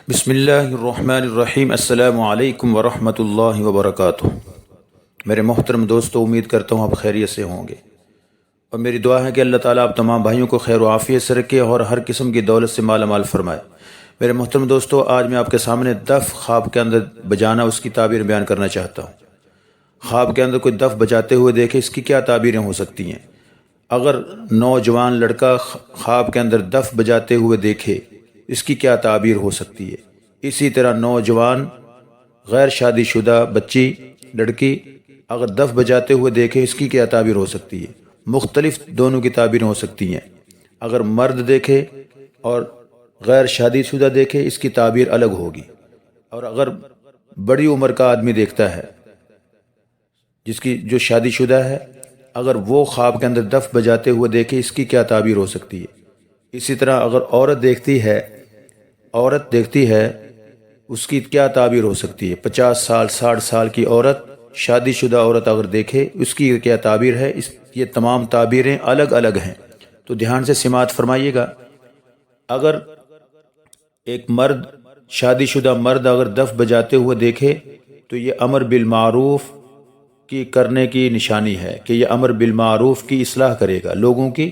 بسم اللہ الرحمن الرحیم۔ السلام علیکم ورحمۃ اللہ وبرکاتہ۔ میرے محترم دوستو، امید کرتا ہوں آپ خیریت سے ہوں گے، اور میری دعا ہے کہ اللہ تعالیٰ آپ تمام بھائیوں کو خیر و عافیت سے رکھے اور ہر قسم کی دولت سے مالا مال فرمائے۔ میرے محترم دوستو، آج میں آپ کے سامنے دف خواب کے اندر بجانا، اس کی تعبیر بیان کرنا چاہتا ہوں۔ خواب کے اندر کوئی دف بجاتے ہوئے دیکھے، اس کی کیا تعبیریں ہو سکتی ہیں؟ اگر نوجوان لڑکا خواب کے اندر دف بجاتے ہوئے دیکھے، اس کی کیا تعبیر ہو سکتی ہے؟ اسی طرح نوجوان غیر شادی شدہ بچی لڑکی اگر دف بجاتے ہوئے دیکھے، اس کی کیا تعبیر ہو سکتی ہے؟ مختلف دونوں کی تعبیر ہو سکتی ہیں۔ اگر مرد دیکھے اور غیر شادی شدہ دیکھے، اس کی تعبیر الگ ہوگی۔ اور اگر بڑی عمر کا آدمی دیکھتا ہے، جو شادی شدہ ہے، اگر وہ خواب کے اندر دف بجاتے ہوئے دیکھے، اس کی کیا تعبیر ہو سکتی ہے؟ اسی طرح اگر عورت دیکھتی ہے اس کی کیا تعبیر ہو سکتی ہے؟ 50 سال 60 سال کی عورت، شادی شدہ عورت اگر دیکھے، اس کی کیا تعبیر ہے؟ یہ تمام تعبیریں الگ الگ ہیں، تو دھیان سے سماعت فرمائیے گا۔ اگر ایک مرد، شادی شدہ مرد اگر دف بجاتے ہوئے دیکھے، تو یہ امر بالمعروف کی کرنے کی نشانی ہے کہ یہ امر بالمعروف کی اصلاح کرے گا، لوگوں کی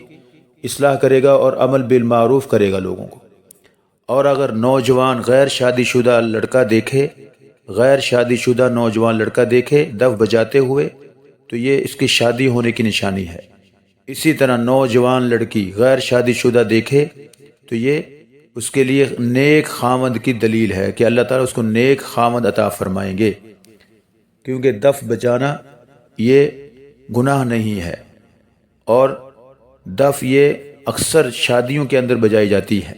اصلاح کرے گا اور عمل بالمعروف کرے گا لوگوں کو۔ اور اگر نوجوان غیر شادی شدہ نوجوان لڑکا دیکھے دف بجاتے ہوئے، تو یہ اس کی شادی ہونے کی نشانی ہے۔ اسی طرح نوجوان لڑکی غیر شادی شدہ دیکھے، تو یہ اس کے لیے نیک خامد کی دلیل ہے کہ اللہ تعالیٰ اس کو نیک خامد عطا فرمائیں گے، کیونکہ دف بجانا یہ گناہ نہیں ہے، اور دف یہ اکثر شادیوں کے اندر بجائی جاتی ہے،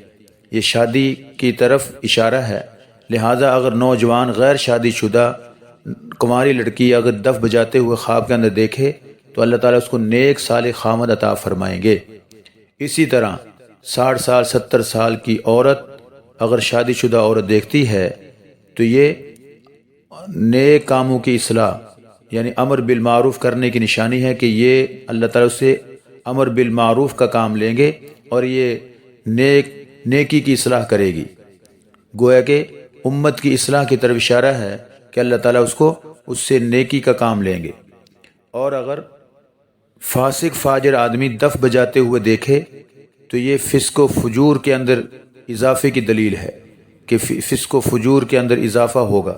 یہ شادی کی طرف اشارہ ہے۔ لہٰذا اگر نوجوان غیر شادی شدہ کنواری لڑکی اگر دف بجاتے ہوئے خواب کے اندر دیکھے، تو اللہ تعالیٰ اس کو نیک صالح خامد عطا فرمائیں گے۔ اسی طرح 60 سال 70 سال کی عورت اگر شادی شدہ عورت دیکھتی ہے، تو یہ نیک کاموں کی اصلاح یعنی امر بالمعروف کرنے کی نشانی ہے کہ یہ اللہ تعالیٰ سے امر بالمعروف کا کام لیں گے اور یہ نیکی کی اصلاح کرے گی۔ گویا کہ امت کی اصلاح کی طرف اشارہ ہے کہ اللہ تعالیٰ اس سے نیکی کا کام لیں گے۔ اور اگر فاسق فاجر آدمی دف بجاتے ہوئے دیکھے، تو یہ فسق و فجور کے اندر اضافے کی دلیل ہے کہ فسق و فجور کے اندر اضافہ ہوگا۔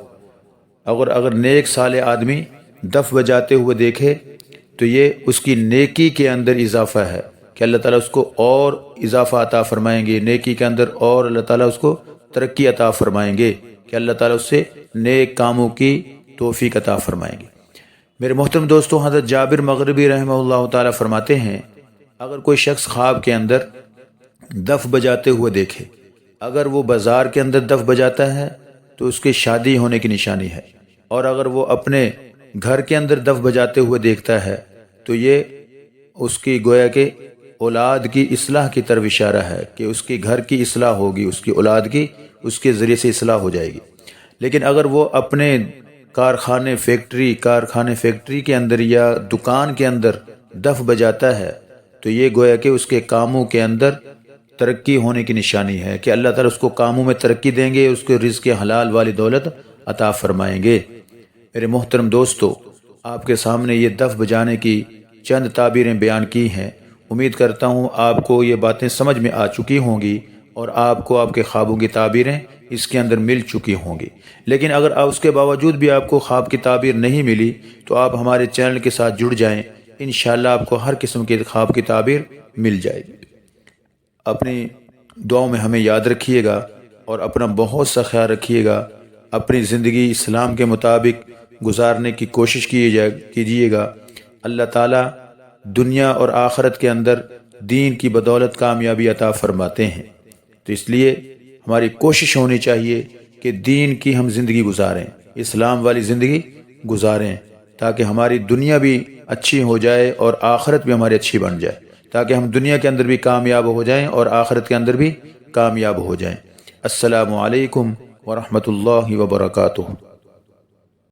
اگر نیک صالح آدمی دف بجاتے ہوئے دیکھے، تو یہ اس کی نیکی کے اندر اضافہ ہے کہ اللہ تعالیٰ اس کو اور اضافہ عطا فرمائیں گے نیکی کے اندر، اور اللہ تعالیٰ اس کو ترقی عطا فرمائیں گے کہ اللہ تعالیٰ اس سے نیک کاموں کی توفیق عطا فرمائیں گے۔ میرے محترم دوستو، حضرت جابر مغربی رحمہ اللہ تعالیٰ فرماتے ہیں، اگر کوئی شخص خواب کے اندر دف بجاتے ہوئے دیکھے، اگر وہ بازار کے اندر دف بجاتا ہے تو اس کی شادی ہونے کی نشانی ہے، اور اگر وہ اپنے گھر کے اندر دف بجاتے ہوئے دیکھتا ہے، تو یہ اس کی گویا کہ اولاد کی اصلاح کی طرف اشارہ ہے کہ اس کے گھر کی اصلاح ہوگی، اس کی اولاد کی اس کے ذریعے سے اصلاح ہو جائے گی۔ لیکن اگر وہ اپنے کارخانے فیکٹری کے اندر یا دکان کے اندر دف بجاتا ہے، تو یہ گویا کہ اس کے کاموں کے اندر ترقی ہونے کی نشانی ہے کہ اللہ تعالیٰ اس کو کاموں میں ترقی دیں گے، اس کو رزق حلال والی دولت عطا فرمائیں گے۔ میرے محترم دوستو، آپ کے سامنے یہ دف بجانے کی چند تعبیریں بیان کی ہیں۔ امید کرتا ہوں آپ کو یہ باتیں سمجھ میں آ چکی ہوں گی اور آپ کو آپ کے خوابوں کی تعبیریں اس کے اندر مل چکی ہوں گی۔ لیکن اگر اس کے باوجود بھی آپ کو خواب کی تعبیر نہیں ملی، تو آپ ہمارے چینل کے ساتھ جڑ جائیں، انشاءاللہ آپ کو ہر قسم کے خواب کی تعبیر مل جائے گی۔ اپنی دعاؤں میں ہمیں یاد رکھیے گا اور اپنا بہت سا خیال رکھیے گا۔ اپنی زندگی اسلام کے مطابق گزارنے کی کوشش کیجیے گا۔ اللہ تعالیٰ دنیا اور آخرت کے اندر دین کی بدولت کامیابی عطا فرماتے ہیں، تو اس لیے ہماری کوشش ہونی چاہیے کہ دین کی ہم زندگی گزاریں، اسلام والی زندگی گزاریں، تاکہ ہماری دنیا بھی اچھی ہو جائے اور آخرت بھی ہماری اچھی بن جائے، تاکہ ہم دنیا کے اندر بھی کامیاب ہو جائیں اور آخرت کے اندر بھی کامیاب ہو جائیں۔ السلام علیکم ورحمۃ اللہ وبرکاتہ۔